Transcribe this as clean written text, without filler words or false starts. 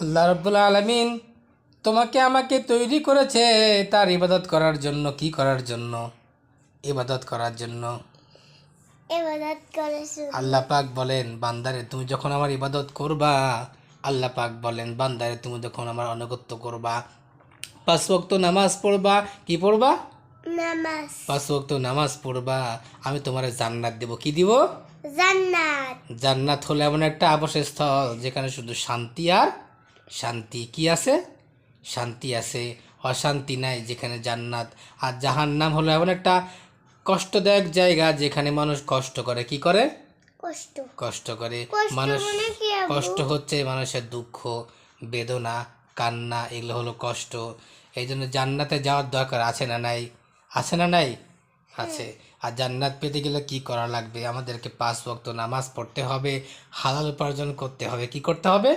আল্লাহ রাব্বুল আলামিন তোমাকে আমাকে তৈরি করেছে তার ইবাদত করার জন্য। কি করার জন্য? ইবাদত করার জন্য। ইবাদত করেছো। আল্লাহ পাক বলেন, বান্দারে তুমি যখন আমার ইবাদত করবা, আল্লাহ পাক বলেন, বান্দারে তুমি যখন আমার আনুগত্য করবা, 5 ওয়াক্ত নামাজ পড়বা। কি পড়বা? নামাজ। 5 ওয়াক্ত নামাজ পড়বা, আমি তোমারে জান্নাত দেব। কি দিব? জান্নাত। জান্নাত হলো এমন একটা আবাসস্থল যেখানে শুধু শান্তি আর শান্তি। কি আছে? শান্তি আছে, অশান্তি নাই যেখানে জান্নাত। আর জাহান্নাম হলো এমন একটা কষ্টদায়ক জায়গা যেখানে মানুষ কষ্ট করে। কি করে? কষ্ট। কষ্ট করে। কষ্ট মানুষ মানে কি আব্বু? কষ্ট হচ্ছে মানুষের দুঃখ, বেদনা, কান্না, এগুলো হলো কষ্ট। এই জন্য জান্নাতে যাওয়ার দরকার আছে না নাই? আছে না নাই? আছে। আর জান্নাত পেতে গেলে কি করা লাগবে? আমাদেরকে 5 ওয়াক্ত নামাজ পড়তে হবে, হালাল উপার্জন করতে হবে। কি করতে হবে?